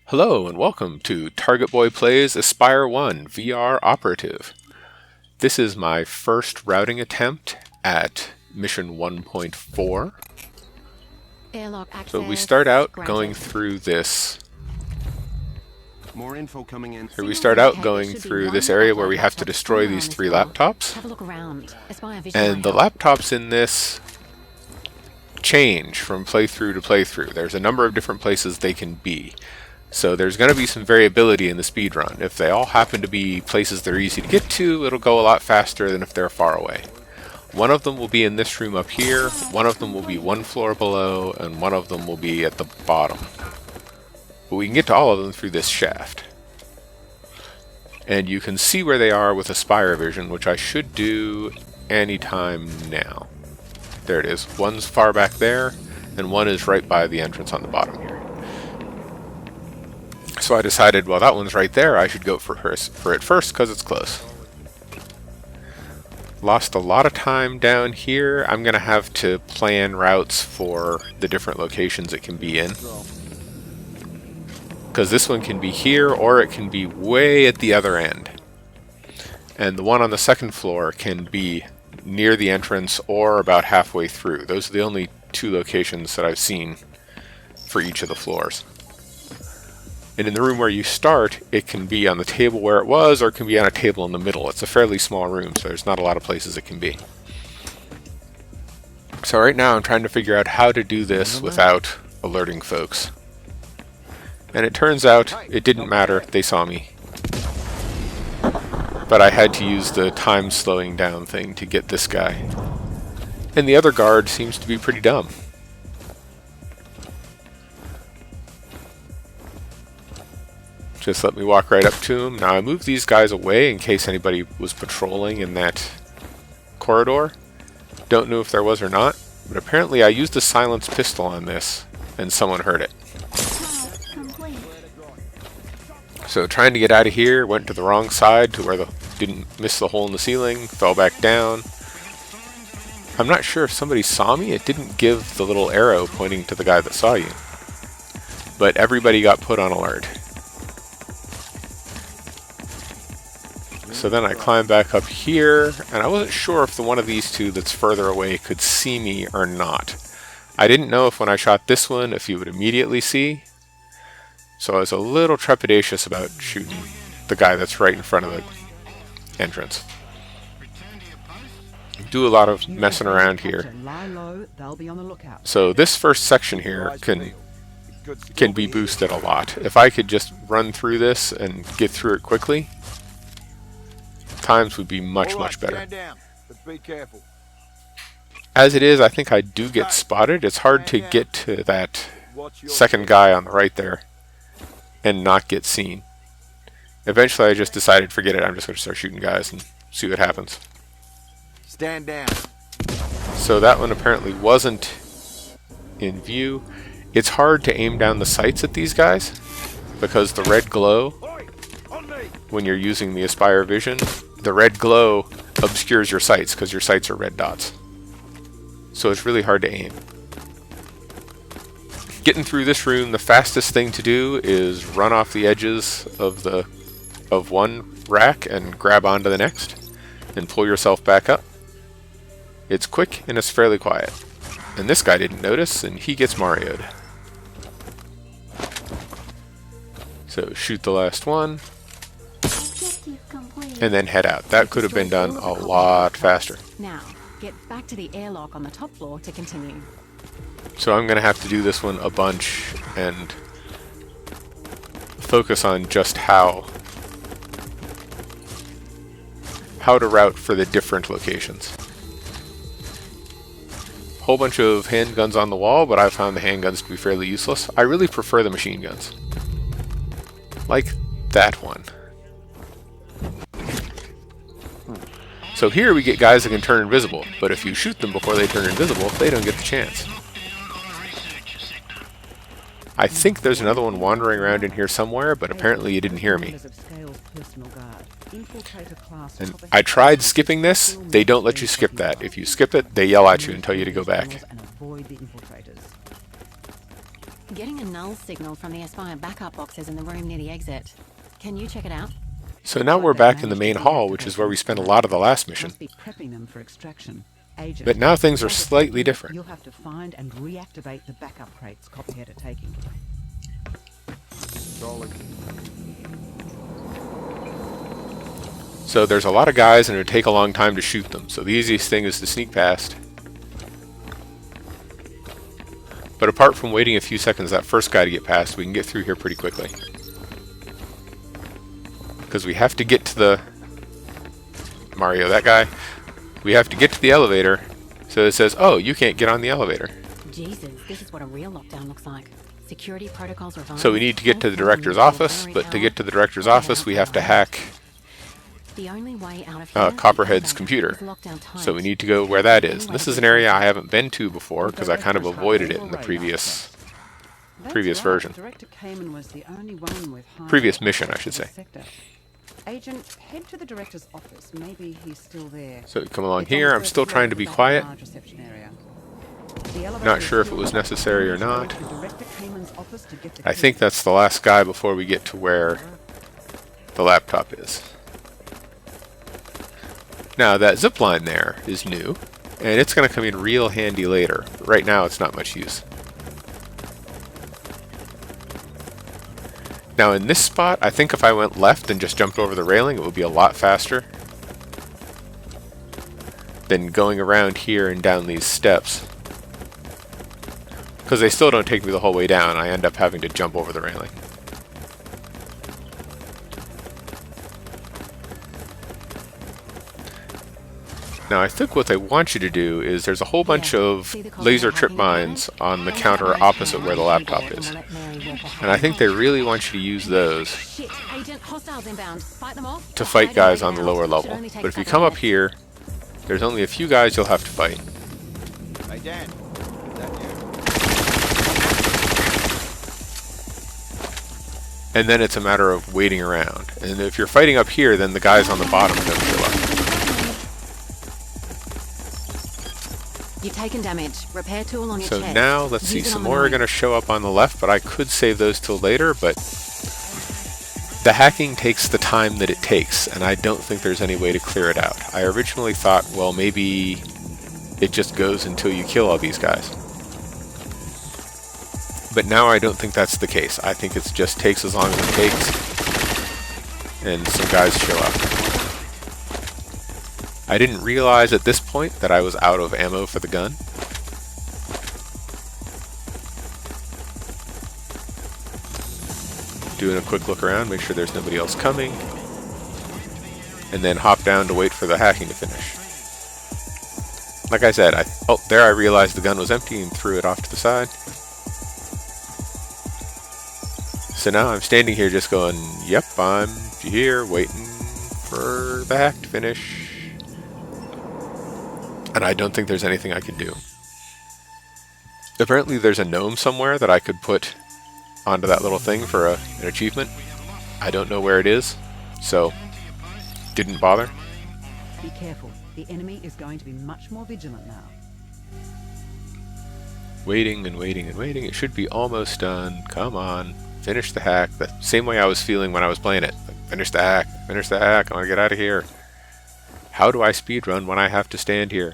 Hello and welcome to TargetBoy Plays Espire 1 VR Operative. This is my first routing attempt at mission 1.4. So we start out going through this. More info coming in. Here we start out going through this area where we have to destroy these three laptops. And the laptops in this change from playthrough to playthrough. There's a number of different places they can be. So there's going to be some variability in the speedrun. If they all happen to be places that are easy to get to, it'll go a lot faster than if they're far away. One of them will be in this room up here, one of them will be one floor below, and one of them will be at the bottom. But we can get to all of them through this shaft. And you can see where they are with Espire vision, which I should do anytime now. There it is. One's far back there, and one is right by the entrance on the bottom here. So I decided, well, that one's right there, I should go for it first because it's close. Lost a lot of time down here. I'm going to have to plan routes for the different locations it can be in. Because this one can be here, or it can be way at the other end. And the one on the second floor can be near the entrance or about halfway through. Those are the only two locations that I've seen for each of the floors. And in the room where you start, it can be on the table where it was, or it can be on a table in the middle. It's a fairly small room, so there's not a lot of places it can be. So right now I'm trying to figure out how to do this without alerting folks. And it turns out it didn't matter, they saw me. But I had to use the time slowing down thing to get this guy. And the other guard seems to be pretty dumb. Just let me walk right up to him. Now I moved these guys away in case anybody was patrolling in that corridor. Don't know if there was or not, but apparently I used a silenced pistol on this and someone heard it. So trying to get out of here, went to the wrong side to where didn't miss the hole in the ceiling, fell back down. I'm not sure if somebody saw me. It didn't give the little arrow pointing to the guy that saw you. But everybody got put on alert. So then I climbed back up here, and I wasn't sure if the one of these two that's further away could see me or not. I didn't know if when I shot this one, if you would immediately see. So I was a little trepidatious about shooting the guy that's right in front of the entrance. Do a lot of messing around here. So this first section here can be boosted a lot. If I could just run through this and get through it quickly, times would be much better. As it is, I think I do get spotted. It's hard to get to that second guy on the right there and not get seen. Eventually I just decided, forget it, I'm just going to start shooting guys and see what happens. Stand down. So that one apparently wasn't in view. It's hard to aim down the sights at these guys because the red glow, when you're using the Espire vision, the red glow obscures your sights because your sights are red dots. So it's really hard to aim. Getting through this room, the fastest thing to do is run off the edges of one rack and grab onto the next and pull yourself back up. It's quick and it's fairly quiet. And this guy didn't notice and he gets Mario'd. So shoot the last one. And then head out. That could have been done a lot faster. Now, get back to the airlock on the top floor to continue. So I'm going to have to do this one a bunch and focus on just how to route for the different locations. Whole bunch of handguns on the wall, but I found the handguns to be fairly useless. I really prefer the machine guns. Like that one. So here we get guys that can turn invisible, but if you shoot them before they turn invisible, they don't get the chance. I think there's another one wandering around in here somewhere, but apparently you didn't hear me. And I tried skipping this. They don't let you skip that. If you skip it, they yell at you and tell you to go back. Getting a null signal from the Espire backup boxes in the room near the exit. Can you check it out? So now we're back in the main hall, which is where we spent a lot of the last mission. Must be prepping them for extraction. Agent, But now things are slightly different. You'll have to find and reactivate the backup crates Copperhead are taking. Solid. So there's a lot of guys and it would take a long time to shoot them. So the easiest thing is to sneak past. But apart from waiting a few seconds that first guy to get past, we can get through here pretty quickly. Because we have to get to the... Mario, that guy. We have to get to the elevator. So it says, oh, you can't get on the elevator. Jesus, this is what a real lockdown looks like. Security protocols revised. So we need to get to the director's office, but to get to the director's office, we have to hack The only way out of here Copperhead's computer. is lockdown tight. So we need to go where that is. And this is an area I haven't been to before because I kind of avoided it in the previous version. Director Kamen was the only one with high Previous mission, I should say. sector. Agent, head to the director's office. Maybe he's still there. So we come along It's on here. the I'm first still floor trying to of be that quiet. large reception area. The elevator Not is sure if it still was up. necessary or not. Go to Director Kamen's office to get the I key. think that's the last guy before we get to where the laptop is. Now that zip line there is new, and it's going to come in real handy later. But right now it's not much use. Now in this spot, I think if I went left and just jumped over the railing, it would be a lot faster than going around here and down these steps. Because they still don't take me the whole way down, I end up having to jump over the railing. Now I think what they want you to do is there's a whole bunch of laser trip mines on the counter opposite where the laptop is. And I think they really want you to use those Shit, Agent, hostiles inbound. Fight them off. to fight guys on the lower level. But if you come up here, there's only a few guys you'll have to fight. Hey, Dan. Is that you? And then it's a matter of waiting around. And if you're fighting up here, then the guys on the bottom don't show up. You've taken damage. Repair tool on your So chest. now, let's see, Use it some on the more are knife. going to show up on the left, but I could save those till later, but the hacking takes the time that it takes, and I don't think there's any way to clear it out. I originally thought, well, maybe it just goes until you kill all these guys. But now I don't think that's the case. I think it just takes as long as it takes, and some guys show up. I didn't realize at this point that I was out of ammo for the gun. Doing a quick look around, make sure there's nobody else coming, and then hop down to wait for the hacking to finish. Like I said, oh, there I realized the gun was empty and threw it off to the side. So now I'm standing here just going, yep, I'm here waiting for the hack to finish. And I don't think there's anything I can do. Apparently there's a gnome somewhere that I could put onto that little thing for an achievement. I don't know where it is, so didn't bother. Be careful. The enemy is going to be much more vigilant now. Waiting and waiting and waiting. It should be almost done. Come on. Finish the hack. The same way I was feeling when I was playing it. Like, finish the hack. Finish the hack. I want to get out of here. How do I speedrun when I have to stand here?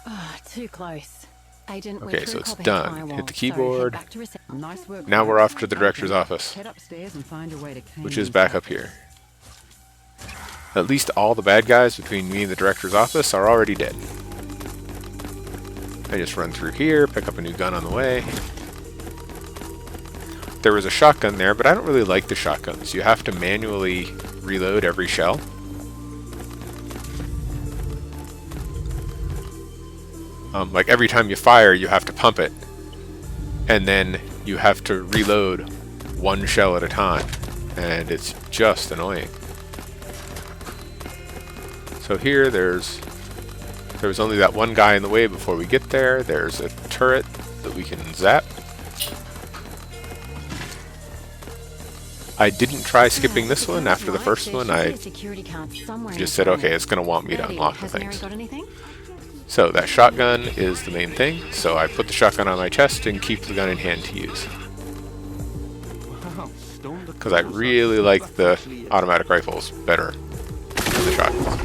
Ah, too close. Agent, we're Okay, through so it's Copperhead's done. firewall, Hit the so keyboard. head back to reception. Nice work. Now guys. we're off to the director's office, Head upstairs and find your way to which is Kamen's back up office. here. At least all the bad guys between me and the director's office are already dead. I just run through here, pick up a new gun on the way. There was a shotgun there, but I don't really like the shotguns. You have to manually reload every shell. Like every time you fire, you have to pump it. And then you have to reload one shell at a time. And it's just annoying. So here there was only that one guy in the way before we get there. There's a turret that we can zap. I didn't try skipping this one after the first one. I just said, okay, it's going to want me to unlock the Has Mary things. got anything? So that shotgun is the main thing, so I put the shotgun on my chest and keep the gun in hand to use. Because I really like the automatic rifles better than the shotguns.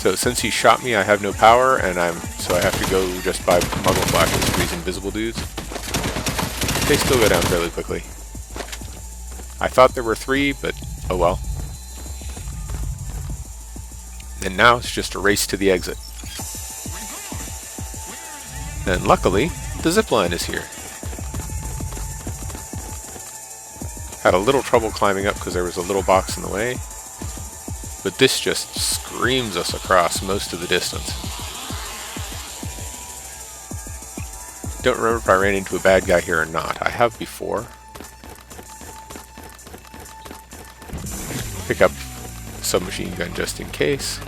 So since he shot me, I have no power, and so I have to go just by muzzle flashes for these invisible dudes. They still go down fairly quickly. I thought there were 3, but oh well. And now it's just a race to the exit. And luckily, the zipline is here. Had a little trouble climbing up because there was a little box in the way, but this just screams us across most of the distance. Don't remember if I ran into a bad guy here or not. I have before. Pick up a submachine gun just in case.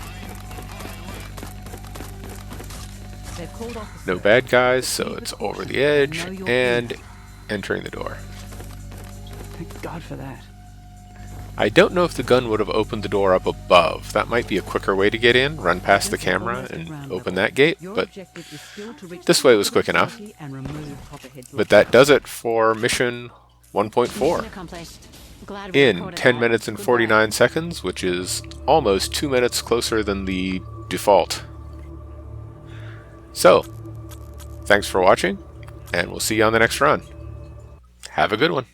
No bad guys, so it's over the edge and entering the door. Thank God for that. I don't know if the gun would have opened the door up above. That might be a quicker way to get in, run past the camera and open that gate, but this way was quick enough. But that does it for mission 1.4 in 10 minutes and 49 seconds, which is almost 2 minutes closer than the default. So, thanks for watching, and we'll see you on the next run. Have a good one.